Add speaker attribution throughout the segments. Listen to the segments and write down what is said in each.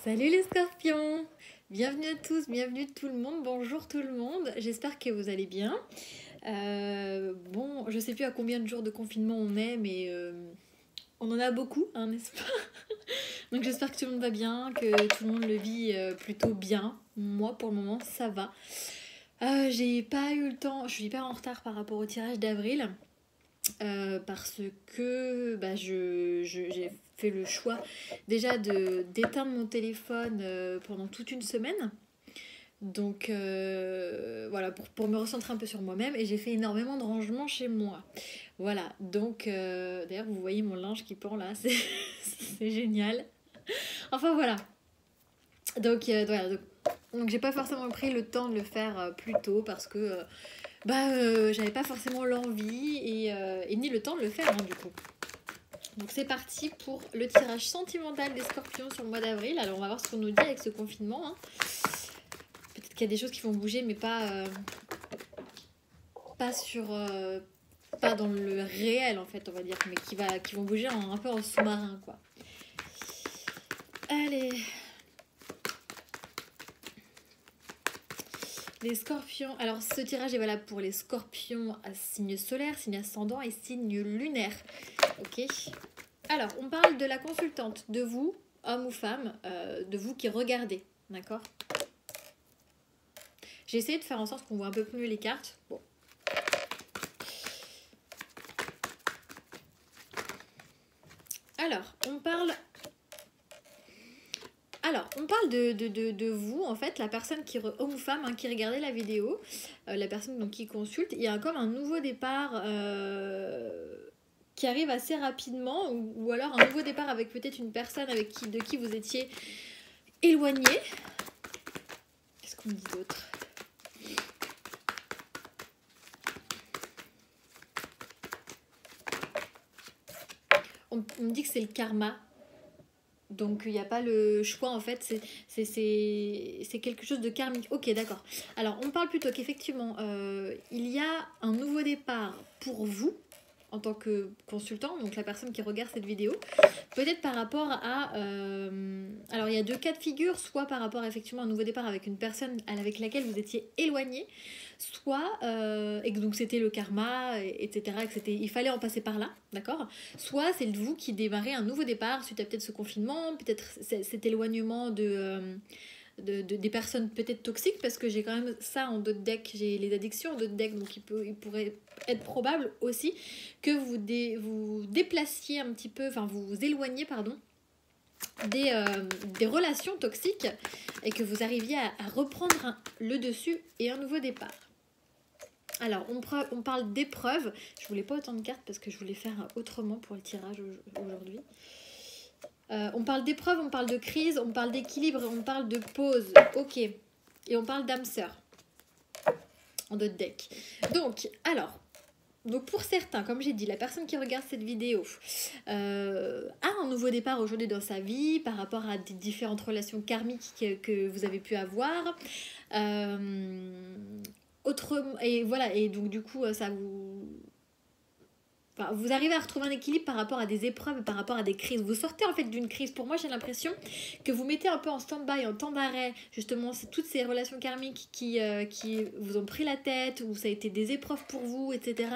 Speaker 1: Salut les scorpions! Bienvenue à tous, bienvenue tout le monde, bonjour tout le monde, j'espère que vous allez bien. Bon, je sais plus à combien de jours de confinement on est, mais on en a beaucoup, hein, n'est-ce pas? Donc j'espère que tout le monde va bien, que tout le monde le vit plutôt bien. Moi pour le moment ça va. J'ai pas eu le temps, je suis hyper en retard par rapport au tirage d'avril. Parce que j'ai fait le choix déjà d'éteindre mon téléphone pendant toute une semaine. Donc voilà, pour me recentrer un peu sur moi-même. Et j'ai fait énormément de rangements chez moi. Voilà, donc d'ailleurs vous voyez mon linge qui pend là, c'est génial. Enfin voilà. Donc voilà, donc j'ai pas forcément pris le temps de le faire plus tôt parce que j'avais pas forcément l'envie et ni le temps de le faire hein, du coup. Donc c'est parti pour le tirage sentimental des scorpions sur le mois d'avril. Alors on va voir ce qu'on nous dit avec ce confinement. Hein. Peut-être qu'il y a des choses qui vont bouger mais pas pas dans le réel en fait on va dire, mais qui vont bouger un peu en sous-marin quoi. Allez. Les scorpions, alors ce tirage est valable pour les scorpions à signe solaire, signe ascendant et signe lunaire. Ok. Alors, on parle de la consultante, de vous, homme ou femme, de vous qui regardez, d'accord? J'ai essayé de faire en sorte qu'on voit un peu plus mieux les cartes. Bon. Alors, on parle de vous, en fait, la personne homme ou femme hein, qui regardait la vidéo, la personne donc, qui consulte. Il y a comme un nouveau départ qui arrive assez rapidement, ou alors un nouveau départ avec peut-être une personne de qui vous étiez éloigné. Qu'est-ce qu'on me dit d'autre? On me dit que c'est le karma. Donc il n'y a pas le choix en fait, c'est quelque chose de karmique. Ok, d'accord. Alors on parle plutôt qu'effectivement il y a un nouveau départ pour vous en tant que consultant, donc la personne qui regarde cette vidéo, peut-être par rapport à... alors il y a deux cas de figure, soit par rapport effectivement à un nouveau départ avec une personne avec laquelle vous étiez éloigné, soit, et que donc c'était le karma, etc., il fallait en passer par là, d'accord? Soit c'est vous qui démarrez un nouveau départ suite à peut-être ce confinement, peut-être cet éloignement des personnes peut-être toxiques, parce que j'ai quand même ça en d'autres decks, j'ai les addictions en d'autres decks, donc il pourrait être probable aussi que vous déplaciez un petit peu, enfin vous vous éloignez, pardon, des relations toxiques et que vous arriviez à reprendre le dessus et un nouveau départ. Alors, on parle d'épreuves. Je voulais pas autant de cartes parce que je voulais faire autrement pour le tirage aujourd'hui. On parle d'épreuves, on parle de crise, on parle d'équilibre, on parle de pause. Ok. Et on parle d'âme sœur en d'autres decks. Donc pour certains, comme j'ai dit, la personne qui regarde cette vidéo a un nouveau départ aujourd'hui dans sa vie par rapport à des différentes relations karmiques que vous avez pu avoir. Et voilà, et donc du coup, vous arrivez à retrouver un équilibre par rapport à des épreuves, par rapport à des crises. Vous sortez en fait d'une crise. Pour moi, j'ai l'impression que vous mettez un peu en stand-by, en temps d'arrêt. Justement, c'est toutes ces relations karmiques qui vous ont pris la tête, ou ça a été des épreuves pour vous, etc.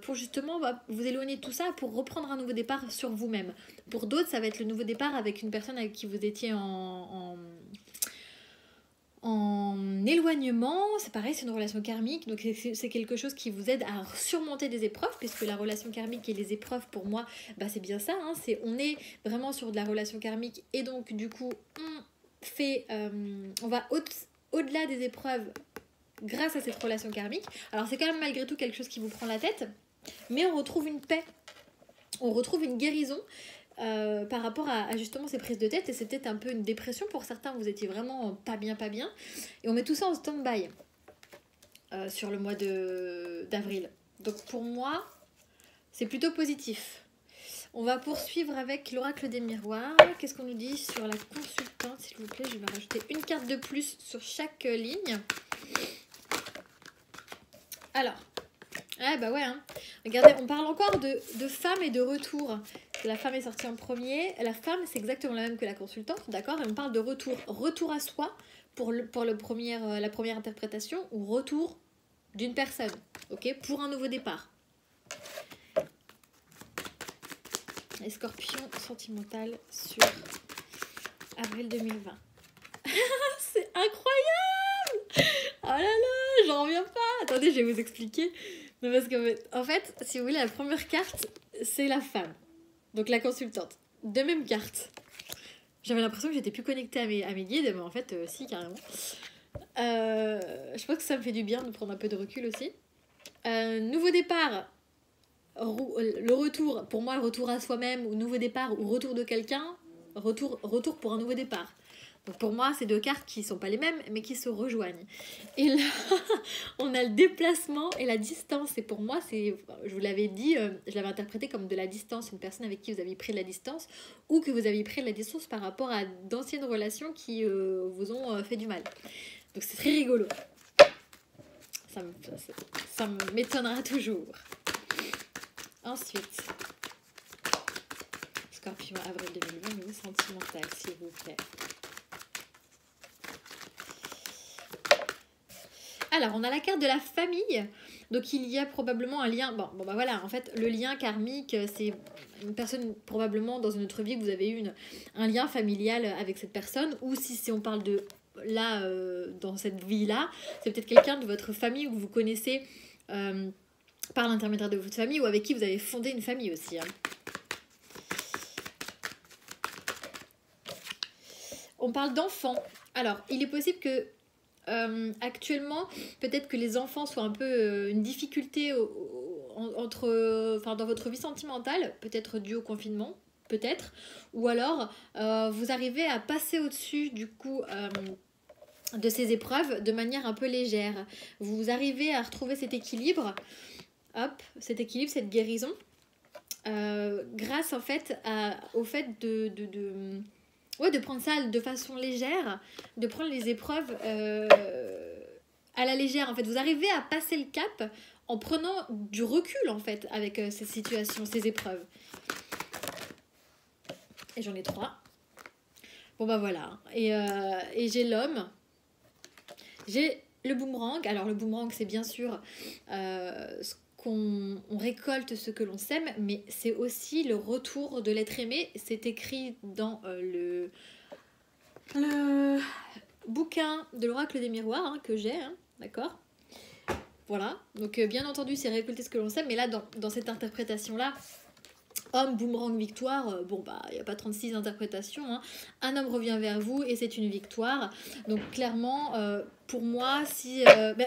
Speaker 1: Pour justement vous éloigner de tout ça, pour reprendre un nouveau départ sur vous-même. Pour d'autres, ça va être le nouveau départ avec une personne avec qui vous étiez en éloignement, c'est pareil, c'est une relation karmique, donc c'est quelque chose qui vous aide à surmonter des épreuves, puisque la relation karmique et les épreuves, pour moi, c'est bien ça, hein, on est vraiment sur de la relation karmique, et donc du coup, on va au-delà des épreuves grâce à cette relation karmique. Alors c'est quand même malgré tout quelque chose qui vous prend la tête, mais on retrouve une paix, on retrouve une guérison, par rapport à justement ces prises de tête, et c'était un peu une dépression pour certains, vous étiez vraiment pas bien, et on met tout ça en stand-by sur le mois d'avril. Donc pour moi, c'est plutôt positif. On va poursuivre avec l'oracle des miroirs. Qu'est-ce qu'on nous dit sur la consultante, s'il vous plaît? Je vais rajouter une carte de plus sur chaque ligne. Alors, ouais, hein. Regardez, on parle encore de femmes et de retour. la femme est sortie en premier. La femme, c'est exactement la même que la consultante, d'accord? Et on parle de retour. Retour à soi pour la première interprétation ou retour d'une personne, ok? Pour un nouveau départ. Et Scorpion sentimental sur avril 2020. C'est incroyable! Oh là là, j'en reviens pas! Attendez, je vais vous expliquer. Non, parce qu'en fait, si vous voulez, la première carte, c'est la femme. Donc la consultante. Deux mêmes cartes. J'avais l'impression que j'étais plus connectée à mes guides, mais en fait, si, carrément. Je pense que ça me fait du bien de prendre un peu de recul aussi. Nouveau départ. Le retour, pour moi, le retour à soi-même, ou nouveau départ, ou retour de quelqu'un. Retour pour un nouveau départ. Donc pour moi, c'est deux cartes qui ne sont pas les mêmes, mais qui se rejoignent. Et là, on a le déplacement et la distance. Et pour moi, je vous l'avais dit, je l'avais interprété comme de la distance, une personne avec qui vous avez pris de la distance, ou que vous avez pris de la distance par rapport à d'anciennes relations qui vous ont fait du mal. Donc c'est très rigolo. Ça m'étonnera toujours. Ensuite, Scorpion, avril 2020, sentimental, s'il vous plaît. Alors, on a la carte de la famille. Donc, il y a probablement un lien. Bon bah voilà, en fait, le lien karmique, c'est une personne, probablement, dans une autre vie, que vous avez eu un lien familial avec cette personne. Ou si on parle de là, dans cette vie-là, c'est peut-être quelqu'un de votre famille que vous connaissez par l'intermédiaire de votre famille ou avec qui vous avez fondé une famille aussi. Hein. On parle d'enfants. Alors, il est possible que actuellement, peut-être que les enfants soient un peu une difficulté dans votre vie sentimentale, peut-être dû au confinement, peut-être, ou alors vous arrivez à passer au-dessus du coup de ces épreuves de manière un peu légère. Vous arrivez à retrouver cet équilibre, cet équilibre, cette guérison, grâce en fait au fait de prendre ça de façon légère, de prendre les épreuves à la légère. En fait, vous arrivez à passer le cap en prenant du recul, en fait, avec ces situations, ces épreuves. Et j'en ai 3. Bon, bah voilà. Et j'ai l'homme. J'ai le boomerang. Alors, le boomerang, c'est bien sûr on récolte ce que l'on sème, mais c'est aussi le retour de l'être aimé. C'est écrit dans le bouquin de l'oracle des miroirs que j'ai, d'accord. Voilà, donc bien entendu c'est récolter ce que l'on sème, mais là dans cette interprétation-là, homme, boomerang, victoire, il n'y a pas 36 interprétations, un homme revient vers vous et c'est une victoire. Donc clairement, pour moi,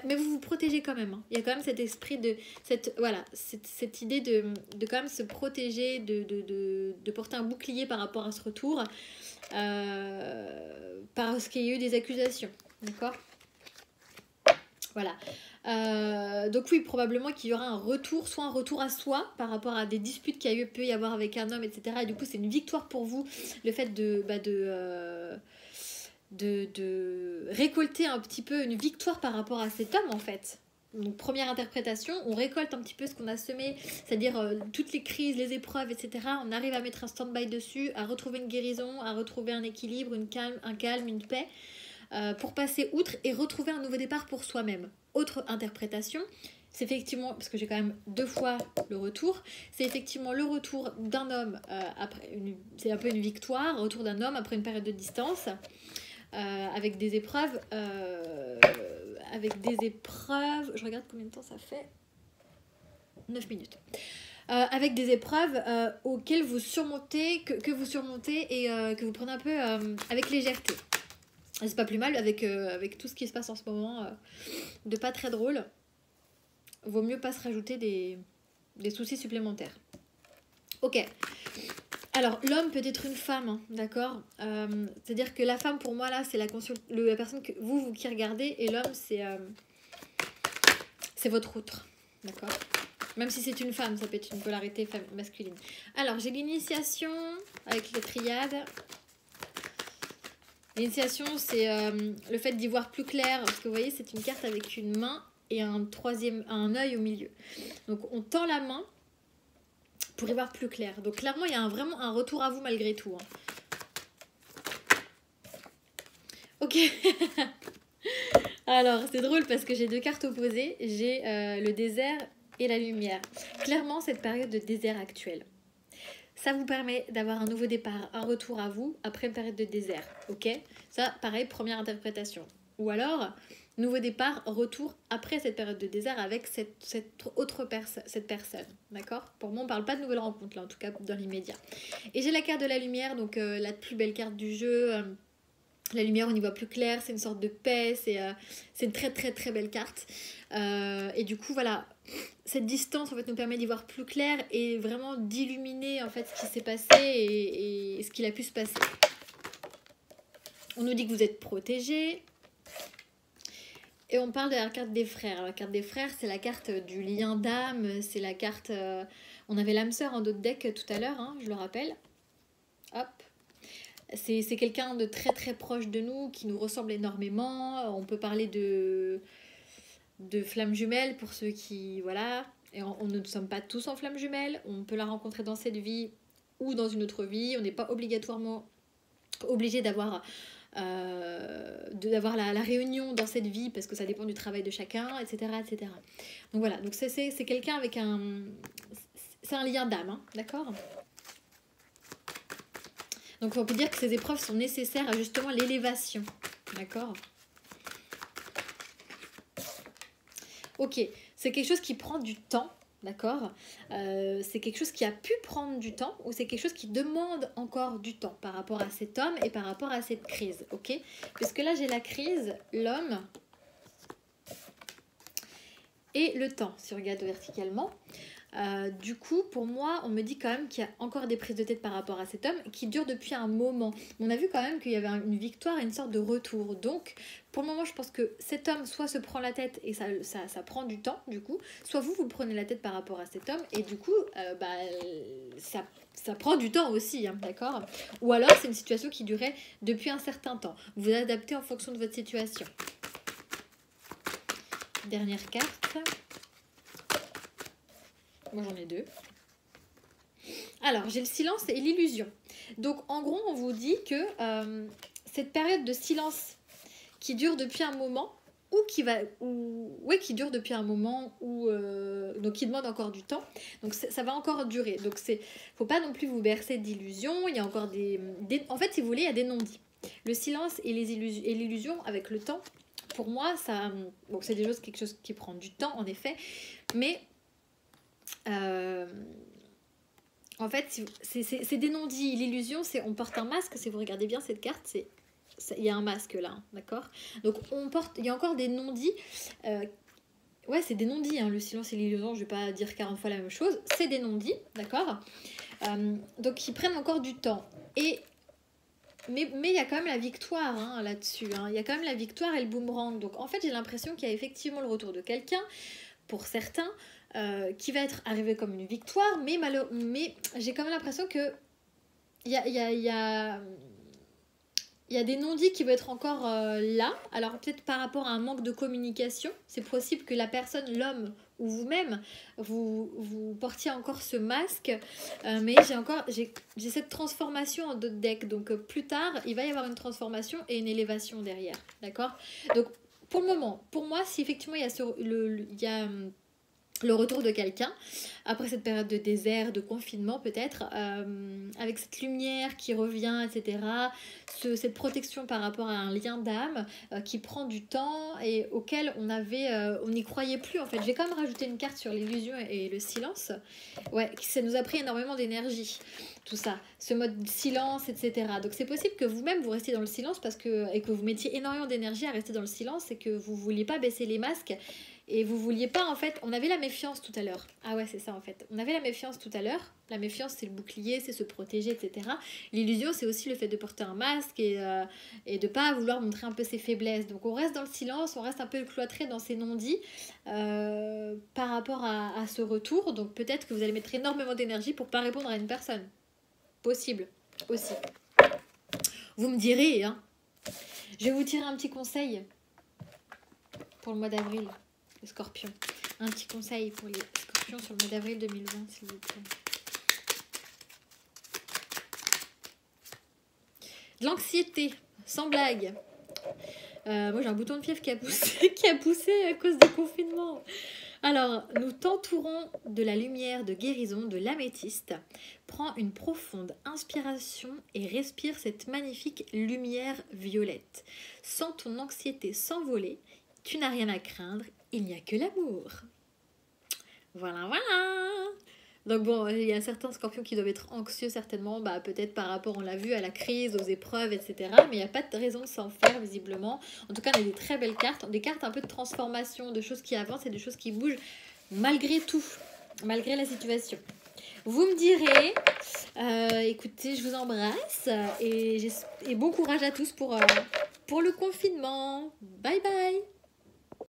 Speaker 1: mais vous vous protégez quand même. Il y a quand même cet esprit cette idée de quand même se protéger, de porter un bouclier par rapport à ce retour, parce qu'il y a eu des accusations, d'accord ? Voilà. Donc oui, probablement qu'il y aura un retour, soit un retour à soi par rapport à des disputes qu'il peut y avoir avec un homme, etc. Et du coup, c'est une victoire pour vous, le fait de récolter un petit peu une victoire par rapport à cet homme, en fait. Donc première interprétation, on récolte un petit peu ce qu'on a semé, c'est-à-dire toutes les crises, les épreuves, etc. On arrive à mettre un stand-by dessus, à retrouver une guérison, à retrouver un équilibre, un calme, une paix. Pour passer outre et retrouver un nouveau départ pour soi-même. Autre interprétation, c'est effectivement, parce que j'ai quand même 2 fois le retour, c'est effectivement le retour d'un homme, c'est un peu une victoire, retour d'un homme après une période de distance, avec des épreuves, je regarde combien de temps ça fait, 9 minutes. Avec des épreuves auxquelles vous surmontez, que vous surmontez et que vous prenez un peu avec légèreté. C'est pas plus mal avec tout ce qui se passe en ce moment, de pas très drôle. Vaut mieux pas se rajouter des soucis supplémentaires. Ok. Alors, l'homme peut être une femme, d'accord. C'est-à-dire que la femme, pour moi, là, c'est la personne que vous qui regardez, et l'homme, c'est votre outre, d'accord. Même si c'est une femme, ça peut être une polarité masculine. Alors, j'ai l'initiation avec les triades. L'initiation, c'est le fait d'y voir plus clair, parce que vous voyez, c'est une carte avec une main et un œil au milieu. Donc, on tend la main pour y voir plus clair. Donc clairement, il y a vraiment un retour à vous malgré tout. Hein. Ok. Alors, c'est drôle parce que j'ai deux cartes opposées. J'ai le désert et la lumière. Clairement, cette période de désert actuelle, ça vous permet d'avoir un nouveau départ, un retour à vous après une période de désert. Ok? Ça, pareil, première interprétation. Ou alors, nouveau départ, retour après cette période de désert avec cette personne. D'accord? Pour moi, on ne parle pas de nouvelle rencontre, là, en tout cas dans l'immédiat. Et j'ai la carte de la lumière, donc la plus belle carte du jeu. La lumière, on y voit plus clair, c'est une sorte de paix, c'est une très très très belle carte. Et du coup, voilà, cette distance en fait nous permet d'y voir plus clair et vraiment d'illuminer en fait ce qui s'est passé et ce qu'il a pu se passer. On nous dit que vous êtes protégés. Et on parle de la carte des frères. La carte des frères, c'est la carte du lien d'âme, c'est la carte... on avait l'âme sœur en d'autres decks tout à l'heure, hein, je le rappelle. Hop. C'est quelqu'un de très très proche de nous, qui nous ressemble énormément. On peut parler de flammes jumelles pour ceux qui... Voilà. Et on ne sommes pas tous en flammes jumelles. On peut la rencontrer dans cette vie ou dans une autre vie. On n'est pas obligatoirement obligé d'avoir la réunion dans cette vie parce que ça dépend du travail de chacun, etc. etc. Donc voilà, donc c'est quelqu'un avec un... C'est un lien d'âme, hein, d'accord ? Donc on peut dire que ces épreuves sont nécessaires à justement l'élévation, d'accord ? Ok, c'est quelque chose qui prend du temps, d'accord ? C'est quelque chose qui a pu prendre du temps ou c'est quelque chose qui demande encore du temps par rapport à cet homme et par rapport à cette crise, ok ? Puisque là j'ai la crise, l'homme et le temps, si on regarde verticalement. Du coup, pour moi, on me dit quand même qu'il y a encore des prises de tête par rapport à cet homme qui durent depuis un moment. On a vu quand même qu'il y avait une victoire et une sorte de retour. Donc, pour le moment, je pense que cet homme soit se prend la tête et ça prend du temps, du coup, soit vous prenez la tête par rapport à cet homme et du coup, ça prend du temps aussi, hein, d'accord ? Ou alors, c'est une situation qui durait depuis un certain temps. Vous vous adaptez en fonction de votre situation. Dernière carte. Moi, j'en ai deux. Alors, j'ai le silence et l'illusion. Donc, en gros, on vous dit que cette période de silence qui dure depuis un moment, qui dure depuis un moment, donc qui demande encore du temps, donc ça va encore durer. Donc, faut pas non plus vous bercer d'illusions. Il y a encore en fait, si vous voulez, il y a des non-dits. Le silence et l'illusion, avec le temps, pour moi, c'est quelque chose qui prend du temps, en effet, mais... en fait, c'est des non-dits. L'illusion, c'est on porte un masque. Si vous regardez bien cette carte, il y a un masque là, d'accord ? Donc il y a encore des non-dits. Ouais, c'est des non-dits. Hein, le silence et l'illusion, je vais pas dire 40 fois la même chose. C'est des non-dits, d'accord ? Donc ils prennent encore du temps. Mais il y a quand même la victoire, hein, là-dessus. Hein. Il y a quand même la victoire et le boomerang. Donc en fait, j'ai l'impression qu'il y a effectivement le retour de quelqu'un, pour certains, qui va être arrivé comme une victoire, mais j'ai quand même l'impression que il y a des non-dits qui vont être encore là. Alors peut-être par rapport à un manque de communication, c'est possible que la personne, l'homme ou vous-même, vous portiez encore ce masque, mais j'ai cette transformation en d'autres decks. Donc plus tard, il va y avoir une transformation et une élévation derrière, d'accord ? Donc pour le moment, pour moi, si effectivement il y a le retour de quelqu'un après cette période de désert, de confinement peut-être, avec cette lumière qui revient, etc. Cette protection par rapport à un lien d'âme qui prend du temps et auquel on n'y croyait plus en fait. J'ai quand même rajouté une carte sur l'illusion et le silence. Ouais, ça nous a pris énormément d'énergie, tout ça, ce mode silence, etc. Donc c'est possible que vous-même vous restiez dans le silence et que vous mettiez énormément d'énergie à rester dans le silence et que vous vouliez pas baisser les masques. Et vous vouliez pas, en fait... On avait la méfiance tout à l'heure. Ah ouais, c'est ça, en fait. On avait la méfiance tout à l'heure. La méfiance, c'est le bouclier, c'est se protéger, etc. L'illusion, c'est aussi le fait de porter un masque et de pas vouloir montrer un peu ses faiblesses. Donc, on reste dans le silence, on reste un peu cloîtré dans ses non-dits par rapport à ce retour. Donc, peut-être que vous allez mettre énormément d'énergie pour pas répondre à une personne. Possible, aussi. Vous me direz, hein. Je vais vous tirer un petit conseil pour le mois d'avril. Scorpion. Un petit conseil pour les scorpions sur le mois d'avril 2020, s'il vous plaît. De l'anxiété, sans blague. Moi j'ai un bouton de fièvre qui a poussé, qui a poussé à cause du confinement. Alors, nous t'entourons de la lumière de guérison de l'améthyste. Prends une profonde inspiration et respire cette magnifique lumière violette. Sens ton anxiété s'envoler. Tu n'as rien à craindre, il n'y a que l'amour. Voilà, voilà. Donc bon, il y a certains scorpions qui doivent être anxieux certainement, bah, peut-être par rapport, on l'a vu, à la crise, aux épreuves, etc. Mais il n'y a pas de raison de s'en faire visiblement. En tout cas, on a des très belles cartes, des cartes un peu de transformation, de choses qui avancent et de choses qui bougent malgré tout, malgré la situation. Vous me direz, écoutez, je vous embrasse et bon courage à tous pour le confinement. Bye bye.